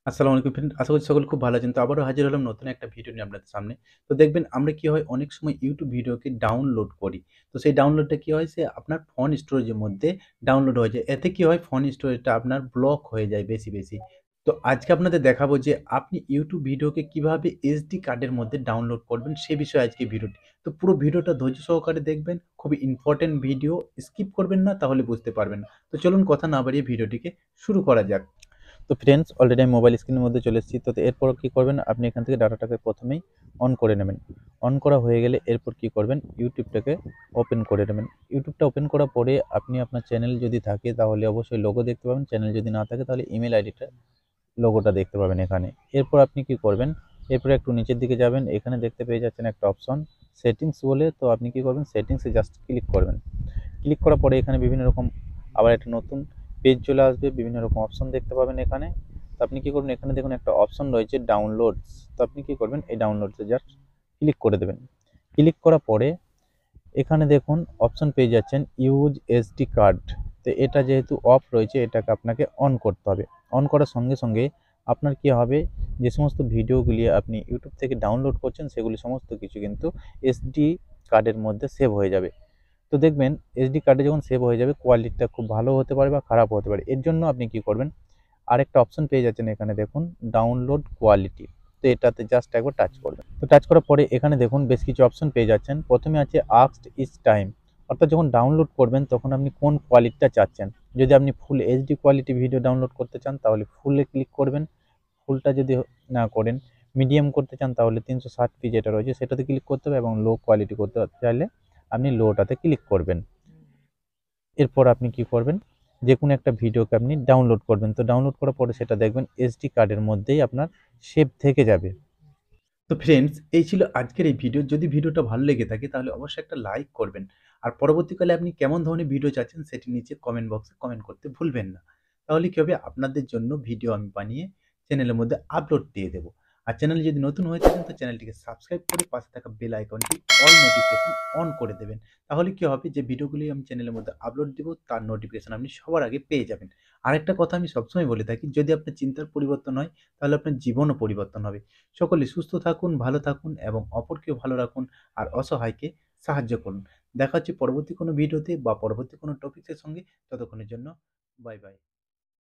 আসসালামু আলাইকুম ফ্রেন্ড। আশা করছি সকলে খুব ভালো আছেন। তো আবারও হাজির হলাম নতুন একটা ভিডিও নিয়ে আপনাদের সামনে। তো দেখবেন আমরা কি হয় অনেক সময় YouTube ভিডিওকে ডাউনলোড করি। তো সেই ডাউনলোডটা কি হয় সে আপনার ফোন স্টোরেজের মধ্যে ডাউনলোড হয়ে যায়। এতে কি হয় ফোন স্টোরেজটা আপনার ব্লক হয়ে যায় বেশি। তো আজকে আপনাদের দেখাবো যে আপনি YouTube ভিডিওকে কিভাবে SD কার্ডের মধ্যে ডাউনলোড করবেন সে বিষয়ে আজকে ভিডিওটি। তো পুরো ভিডিওটা ধৈর্য সহকারে দেখবেন। খুবই ইম্পোর্টেন্ট ভিডিও, স্কিপ করবেন না তাহলে বুঝতে পারবেন না। তো চলুন কথা না বাড়িয়ে ভিডিওটিকে শুরু করা যাক। তো ফ্রেন্ডস অলরেডি আমি মোবাইল স্ক্রিনের মধ্যে চলে এসেছি। তো এরপর কি করবেন আপনি এখান থেকে ডাটাটাকে প্রথমেই অন করে নেবেন। অন করা হয়ে গেলে এরপর কি করবেন ইউটিউবটাকে ওপেন করে নেবেন। ইউটিউবটা ওপেন করার পরে আপনি আপনার চ্যানেল যদি থাকে তাহলে অবশ্যই লোগো দেখতে পাবেন। চ্যানেল যদি না থাকে তাহলে ইমেল আইডিটা লোগোটা দেখতে পাবেন এখানে। এরপর আপনি কি করবেন এরপরে একটু নিচের দিকে যাবেন, এখানে দেখতে পেয়ে যাচ্ছেন একটা অপশন সেটিংস বলে। তো আপনি কি করবেন সেটিংসে জাস্ট ক্লিক করবেন। ক্লিক করার পরে এখানে বিভিন্ন রকম আবার একটা নতুন পেজ চলে আসবে, বিভিন্ন রকম অপশন দেখতে পাবেন এখানে। তো আপনি কি করবেন এখানে দেখুন একটা অপশন রয়েছে ডাউনলোডস। তো আপনি কি করবেন এই ডাউনলোডসে জাস্ট ক্লিক করে দেবেন। ক্লিক করার পরে এখানে দেখুন অপশন পেয়ে যাচ্ছেন ইউজ এসডি কার্ড। তো এটা যেহেতু অফ রয়েছে এটাকে আপনাকে অন করতে হবে। অন করার সঙ্গে সঙ্গে আপনার কি হবে যে সমস্ত ভিডিওগুলি আপনি ইউটিউব থেকে ডাউনলোড করছেন সেগুলি সমস্ত কিছু কিন্তু এসডি কার্ডের মধ্যে সেভ হয়ে যাবে। তো দেখবেন এসডি কার্ডে যখন সেভ হয়ে যাবে কোয়ালিটিটা খুব ভালো হতে পারে বা খারাপ হতে পারে। এর জন্য আপনি কি করবেন আরেকটা অপশন পেয়ে যাচ্ছেন এখানে দেখুন ডাউনলোড কোয়ালিটি। তো এটাতে জাস্ট একবার টাচ করবেন। তো টাচ করার পরে এখানে দেখুন বেশ কিছু অপশন পেয়ে যাচ্ছেন। প্রথমে আছে আস্কড ইচ টাইম, অর্থাৎ যখন ডাউনলোড করবেন তখন আপনি কোন কোয়ালিটিটা চাচ্ছেন। যদি আপনি full HD quality video download করতে চান তাহলে ফুলে ক্লিক করবেন। ফুলটা যদি না করেন মিডিয়াম করতে চান তাহলে 360p যেটা রয়েছে সেটাতে ক্লিক করতে হবে, এবং লো কোয়ালিটি করতে চাইলে আপনি লোটাতে ক্লিক করবেন। এরপর আপনি কি করবেন যে কোনো একটা ভিডিওকে আপনি ডাউনলোড করবেন। তো ডাউনলোড করার পরে সেটা দেখবেন এসডি কার্ডের মধ্যেই আপনার সেভ থেকে যাবে। তো ফ্রেন্ডস এই ছিল আজকের এই ভিডিও। যদি ভিডিওটা ভালো লেগে থাকে তাহলে অবশ্যই একটা লাইক করবেন। আর পরবর্তীকালে আপনি কেমন ধরনের ভিডিও চাচ্ছেন সেটি নিচে কমেন্ট বক্সে কমেন্ট করতে ভুলবেন না। তাহলে কি হবে আপনাদের জন্য ভিডিও আমি বানিয়ে চ্যানেলের মধ্যে আপলোড দিয়ে দেব। আর চ্যানেলে যদি নতুন হয়ে থাকেন তো চ্যানেলটিকে সাবস্ক্রাইব করে পাশে থাকা বেল আইকনটি অল নোটিফিকেশন অন করে দেবেন। তাহলে কি হবে যে ভিডিওগুলি আমি চ্যানেলের মধ্যে আপলোড দেব তার নোটিফিকেশন আপনি সবার আগে পেয়ে যাবেন। আরেকটা কথা আমি সবসময় বলে থাকি, যদি আপনার চিন্তার পরিবর্তন হয় তাহলে আপনার জীবনও পরিবর্তন হবে। সকলে সুস্থ থাকুন, ভালো থাকুন এবং অপরকেও ভালো রাখুন আর অসহায়কে সাহায্য করুন। দেখা হচ্ছে পরবর্তী কোনো ভিডিওতে বা পরবর্তী কোনো টপিকসের সঙ্গে। ততক্ষণের জন্য বাই বাই।